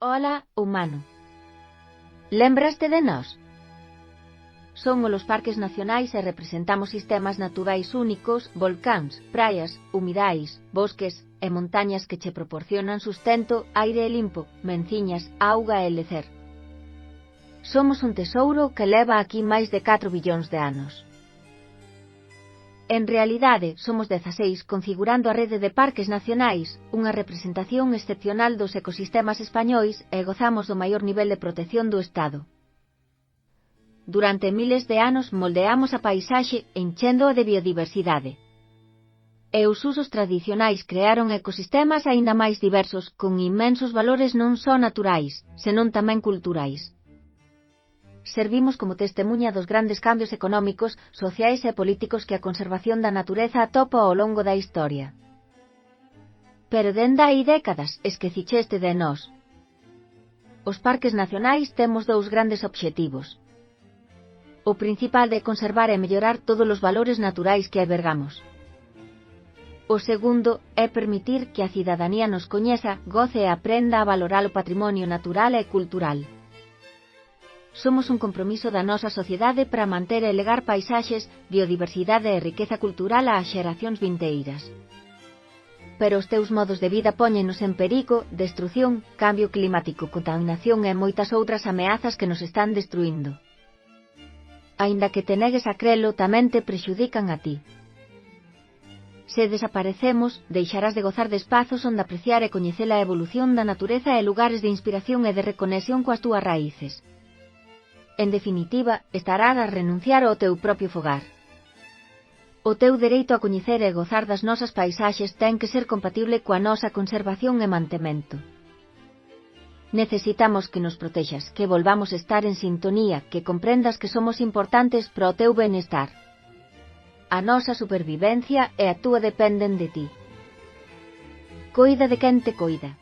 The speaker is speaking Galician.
Ola, humano. Lembraste de nós? Son os parques nacionais e representamos sistemas naturais únicos, volcáns, praias, humidais, bosques e montañas que che proporcionan sustento, aire limpo, menciñas, auga e lecer. Somos un tesouro que leva aquí máis de 4 billóns de anos. En realidade, somos 16 configurando a rede de parques nacionais, unha representación excepcional dos ecosistemas españois e gozamos do maior nivel de protección do Estado. Durante miles de anos moldeamos a paisaxe enchendo de biodiversidade. E os usos tradicionais crearon ecosistemas aínda máis diversos con inmensos valores non só naturais, senón tamén culturais. Servimos como testemuña dos grandes cambios económicos, sociais e políticos que a conservación da natureza atopa ao longo da historia. Pero dende hai décadas esquecicheste de nós. Os parques nacionais temos dous grandes obxectivos. O principal é conservar e mellorar todos os valores naturais que albergamos. O segundo é permitir que a cidadanía nos coñeza, goce e aprenda a valorar o patrimonio natural e cultural. Somos un compromiso da nosa sociedade para manter e legar paisaxes, biodiversidade e riqueza cultural ás xeracións vindeiras. Pero os teus modos de vida póñenos en perigo, destrución, cambio climático, contaminación e moitas outras ameazas que nos están destruindo. Aínda que te negues a crelo, tamén te prexudican a ti. Se desaparecemos, deixarás de gozar de espazos onde apreciar e coñecer a evolución da natureza e lugares de inspiración e de reconexión coas túas raíces. En definitiva, estarás a renunciar ao teu propio fogar. O teu dereito a coñecer e gozar das nosas paisaxes ten que ser compatible coa nosa conservación e mantemento. Necesitamos que nos protexas, que volvamos estar en sintonía, que comprendas que somos importantes para o teu benestar. A nosa supervivencia e a túa dependen de ti. Coida de quen te coida.